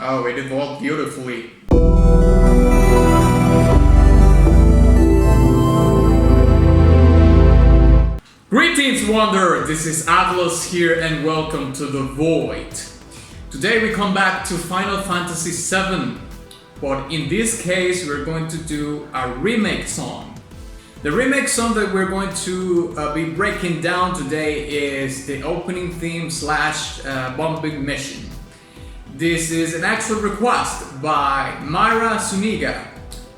Oh, it evolved beautifully. Greetings, Wanderer! This is Atlas here and welcome to the Void. Today we come back to Final Fantasy VII, but in this case we're going to do a remake song. The remake song that we're going to be breaking down today is the opening theme slash bombing mission. This is an actual request by Myra Suniga.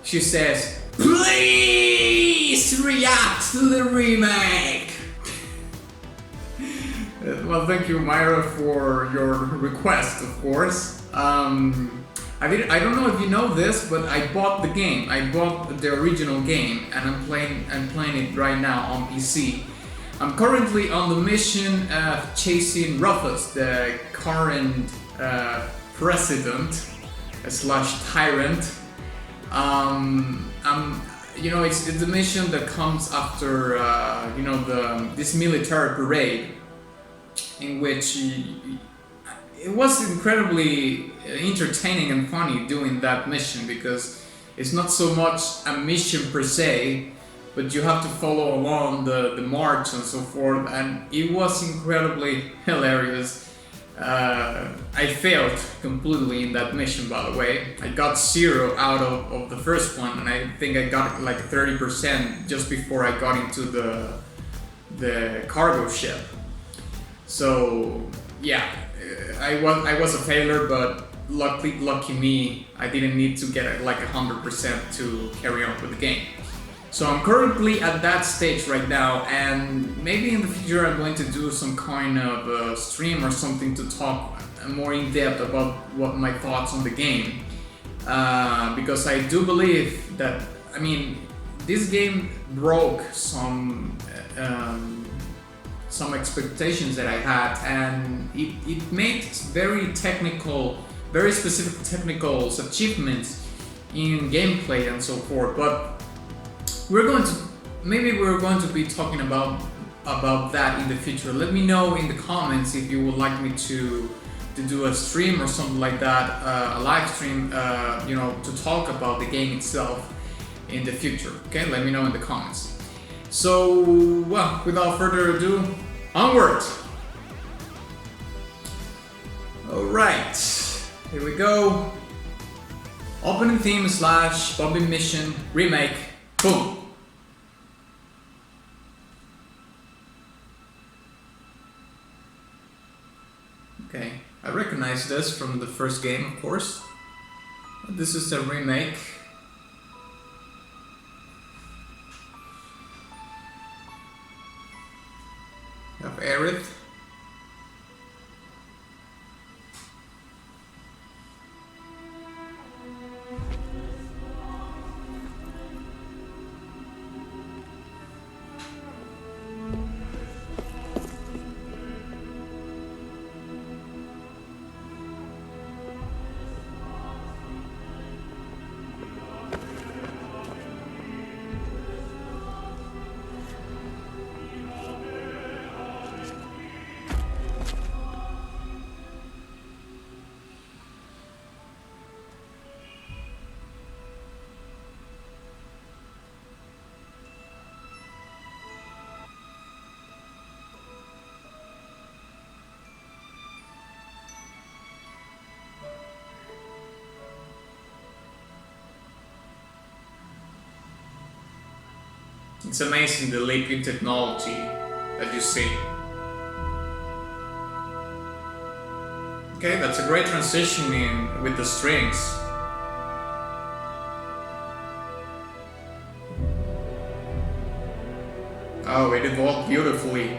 She says, "Please react to the remake!" Well, thank you, Myra, for your request, of course. I don't know if you know this, but I bought the game. I bought the original game, and I'm playing it right now on PC. I'm currently on the mission chasing Rufus, the current president slash tyrant. It's the mission that comes after this military parade, in which it was incredibly entertaining and funny doing that mission, because it's not so much a mission per se, but you have to follow along the march and so forth, and it was incredibly hilarious. I failed completely in that mission, by the way. I got 0 out of the first one, and I think I got like 30% just before I got into the cargo ship. So yeah, I was a failure, but lucky me, I didn't need to get like 100% to carry on with the game. So I'm currently at that stage right now, and maybe in the future I'm going to do some kind of stream or something to talk more in depth about what my thoughts on the game, because I do believe that, this game broke some expectations that I had, and it made very specific technical achievements in gameplay and so forth. But we're going to be talking about that in the future. Let me know in the comments if you would like me to do a stream or something like that, a live stream, to talk about the game itself in the future. Okay, let me know in the comments. So, well, without further ado, onward! Alright, here we go. Opening theme slash bombing mission remake. Boom! Okay, I recognize this from the first game, of course. This is a remake. Of Aerith. It's amazing the leap in technology that you see. Okay, that's a great transition in with the strings. Oh, it evolved beautifully.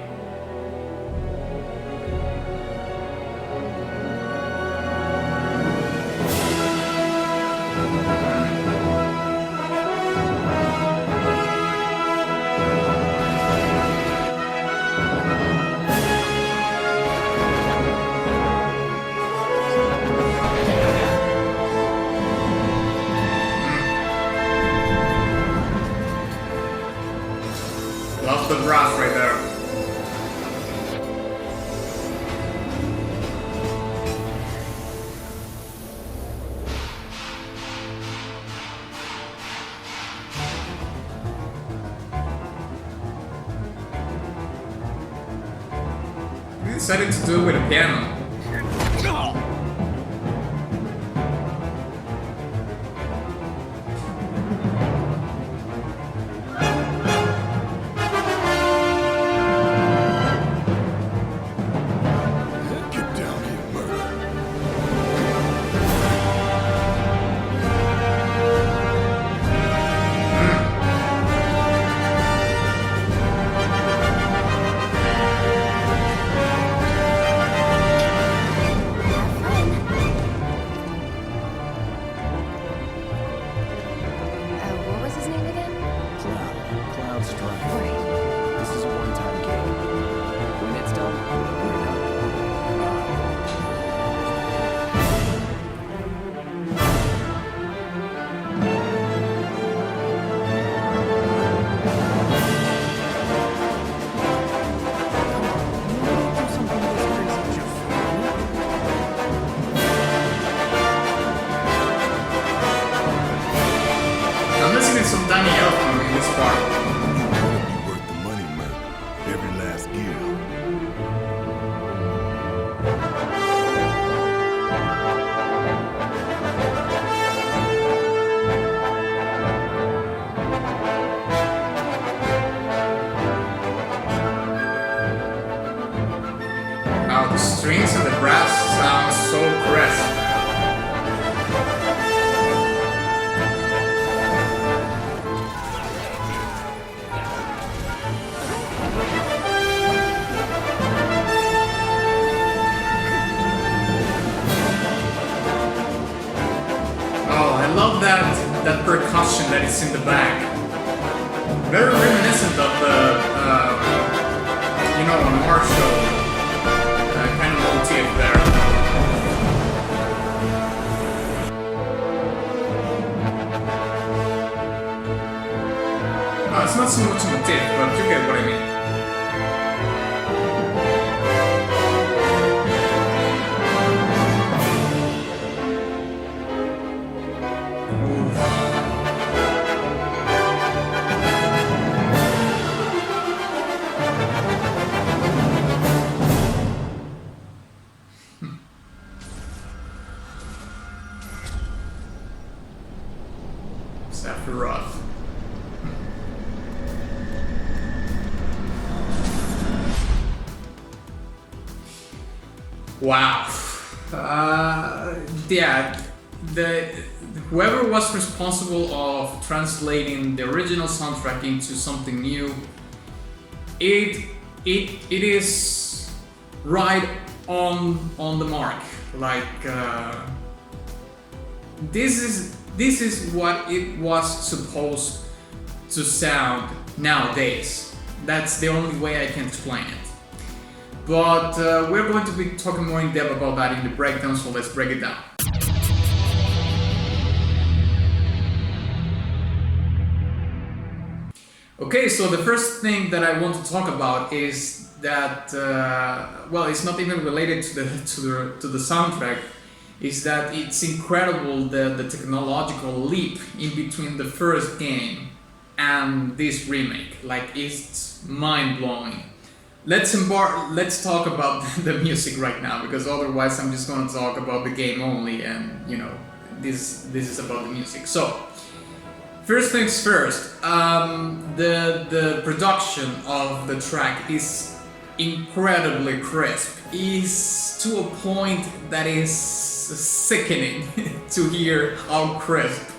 Love the brass right there. decided to do it with a piano. Some Danny Elfman in this part. Be worth the money, Merc. Every last gear. Wow, the strings and the brass sound so crisp. I love that percussion that is in the back. Very reminiscent of the, you know, a Marshall kind of motif there. It's not so much a motif, but you get what I mean. Sephiroth. Wow. Yeah, whoever was responsible of translating the original soundtrack into something new, it is right on the mark. Like this is what it was supposed to sound nowadays. That's the only way I can explain it. But we're going to be talking more in depth about that in the breakdown, so let's break it down. Okay, so the first thing that I want to talk about is that, well, it's not even related to the soundtrack, is that it's incredible the technological leap in between the first game and this remake. Like, it's mind-blowing. Let's talk about the music right now, because otherwise I'm just going to talk about the game only, and you know, this is about the music. So first things first, the production of the track is incredibly crisp. Is to a point that is sickening to hear how crisp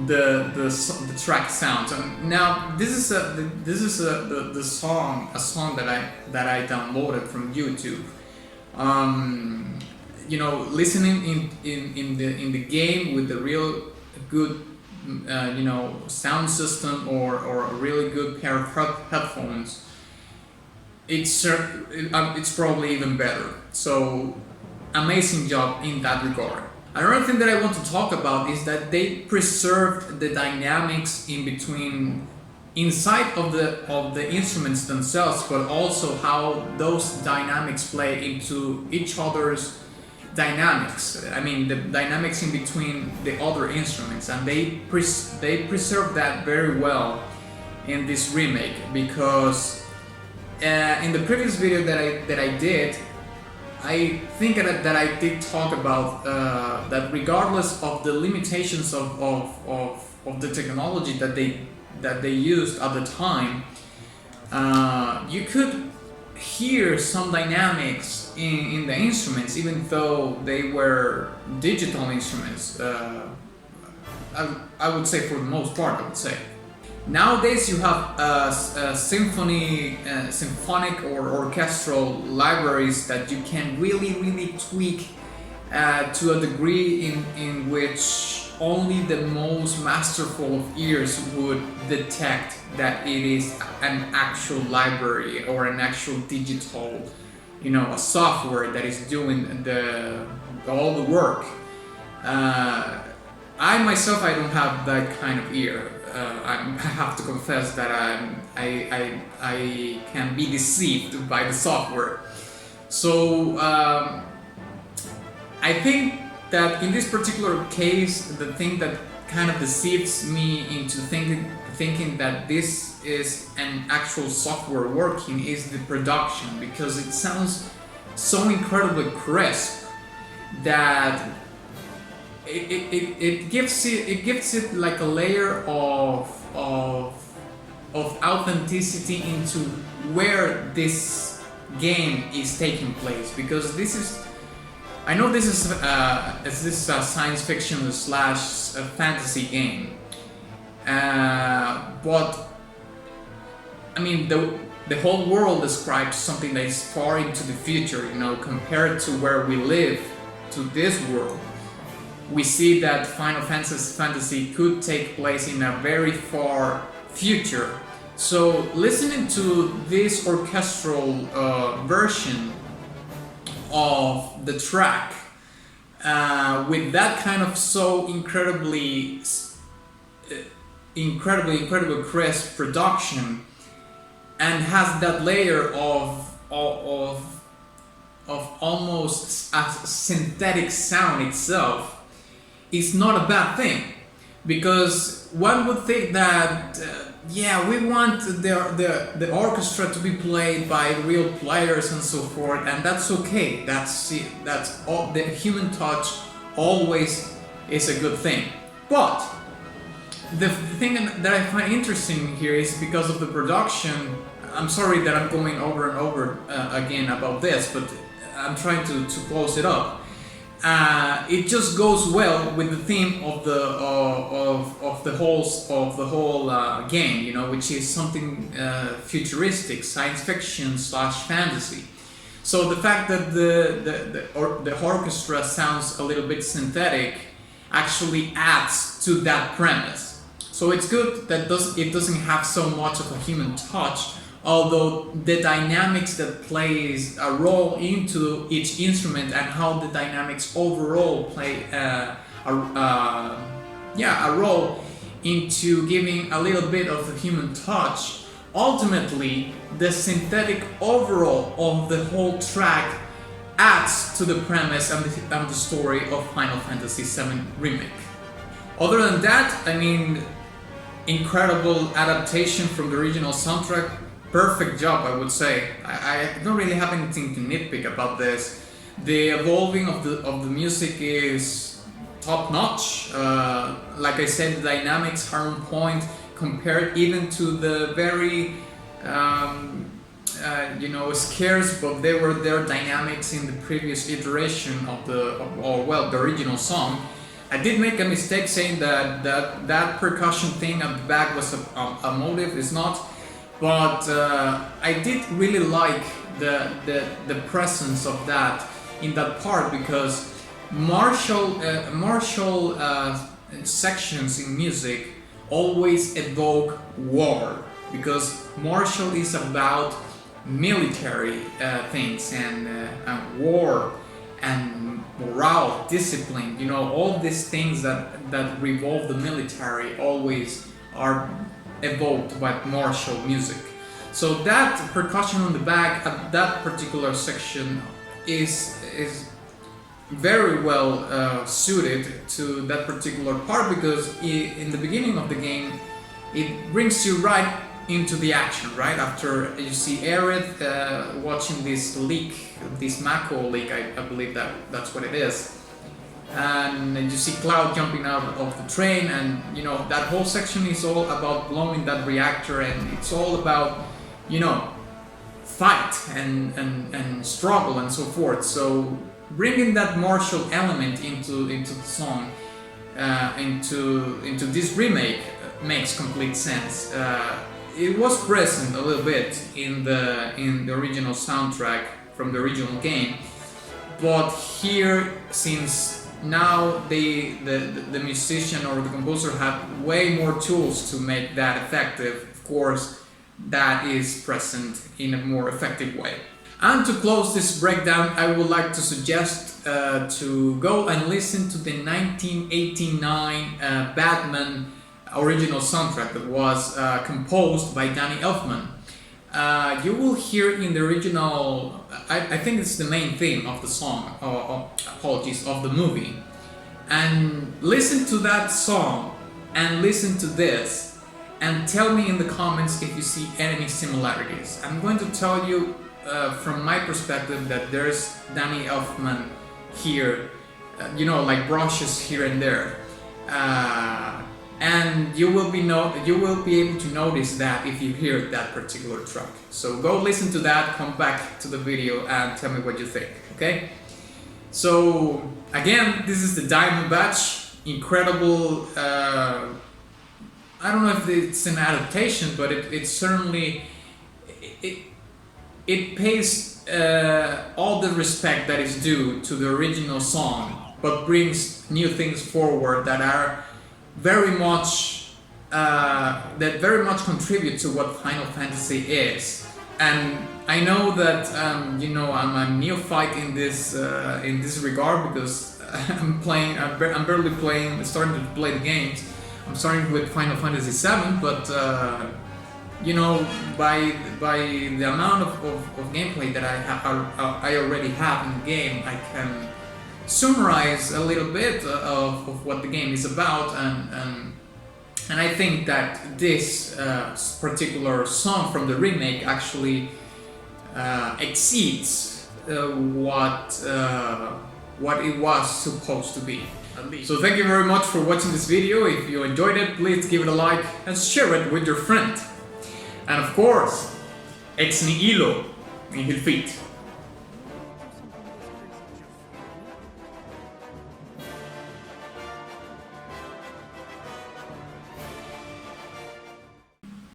the track sounds. And now this is a song that I downloaded from YouTube. You know, listening in the game with the real good you know, sound system or a really good pair of headphones, it's probably even better. So amazing job in that regard. Another thing that I want to talk about is that they preserved the dynamics in between, inside of the instruments themselves, but also how those dynamics play into each other's dynamics. I mean, the dynamics in between the other instruments, and they preserved that very well in this remake, because in the previous video that I did, I think that I did talk about that regardless of the limitations of the technology that they used at the time, you could hear some dynamics in the instruments, even though they were digital instruments. I would say for the most part, I would say. Nowadays you have symphonic or orchestral libraries that you can really tweak to a degree in which only the most masterful of ears would detect that it is an actual library or an actual digital, a software that is doing all the work. I myself, I don't have that kind of ear. I have to confess that I can be deceived by the software. So I think that in this particular case, the thing that kind of deceives me into thinking that this is an actual software working is the production, because it sounds so incredibly crisp that it gives it like a layer of authenticity into where this game is taking place, because I know this is a science fiction / a fantasy game, but I mean the whole world describes something that is far into the future, compared to where we live, to this world. We see that Final Fantasy could take place in a very far future. So listening to this orchestral version of the track with that kind of so incredibly crisp production, and has that layer of almost a synthetic sound itself, is not a bad thing, because one would think that we want the orchestra to be played by real players and so forth, and that's okay. That's all. The human touch always is a good thing. But the thing that I find interesting here is because of the production. I'm sorry that I'm going over and over again about this, but I'm trying to close it up. It just goes well with the theme of the whole game, which is something futuristic, science fiction / fantasy. So the fact that the orchestra sounds a little bit synthetic actually adds to that premise. So it's good that it doesn't have so much of a human touch, although the dynamics that plays a role into each instrument and how the dynamics overall play a role into giving a little bit of the human touch, ultimately the synthetic overall of the whole track adds to the premise and the story of Final Fantasy VII Remake. Other than that, I mean, incredible adaptation from the original soundtrack. Perfect job, I would say. I don't really have anything to nitpick about this. The evolving of the music is top notch. Like I said, the dynamics are on point compared even to the very scarce, but they were their dynamics in the previous iteration of the original song. I did make a mistake saying that percussion thing at the back was a motive. It's not. But I did really like the presence of that in that part, because martial sections in music always evoke war, because martial is about military things and war and morale, discipline. All these things that revolve the military always are evoked by martial music. So that percussion on the back at that particular section is very well suited to that particular part, because in the beginning of the game it brings you right into the action, right? After you see Aerith watching this leak, this Mako leak, I believe that's what it is. And you see Cloud jumping out of the train, and you know that whole section is all about blowing that reactor, and it's all about, you know, fight and struggle and so forth. So bringing that martial element into the song, into this remake makes complete sense. It was present a little bit in the original soundtrack from the original game, but here, since now the musician or the composer had way more tools to make that effective, of course that is present in a more effective way. And to close this breakdown, I would like to suggest to go and listen to the 1989 Batman original soundtrack that was composed by Danny Elfman. You will hear in the original, I think it's the main theme of the song, apologies, of the movie. And listen to that song and listen to this and tell me in the comments if you see any similarities. I'm going to tell you from my perspective that there's Danny Elfman here, you know, like brushes here and there. And you will be able to notice that if you hear that particular track. So go listen to that, come back to the video and tell me what you think, okay? So again, this is the Diamond Batch, incredible, I don't know if it's an adaptation, but it certainly, it pays all the respect that is due to the original song, but brings new things forward that are very much contribute to what Final Fantasy is. And I know that you know, I'm a neophyte in this regard, because I'm barely starting to play the games. I'm starting with Final Fantasy VII, but you know, by the amount of gameplay that I already have in the game, I can summarize a little bit of what the game is about, and I think that this particular song from the remake actually exceeds what it was supposed to be, at least. So thank you very much for watching this video. If you enjoyed it, please give it a like and share it with your friend. And of course, ex nihilo nihil fit.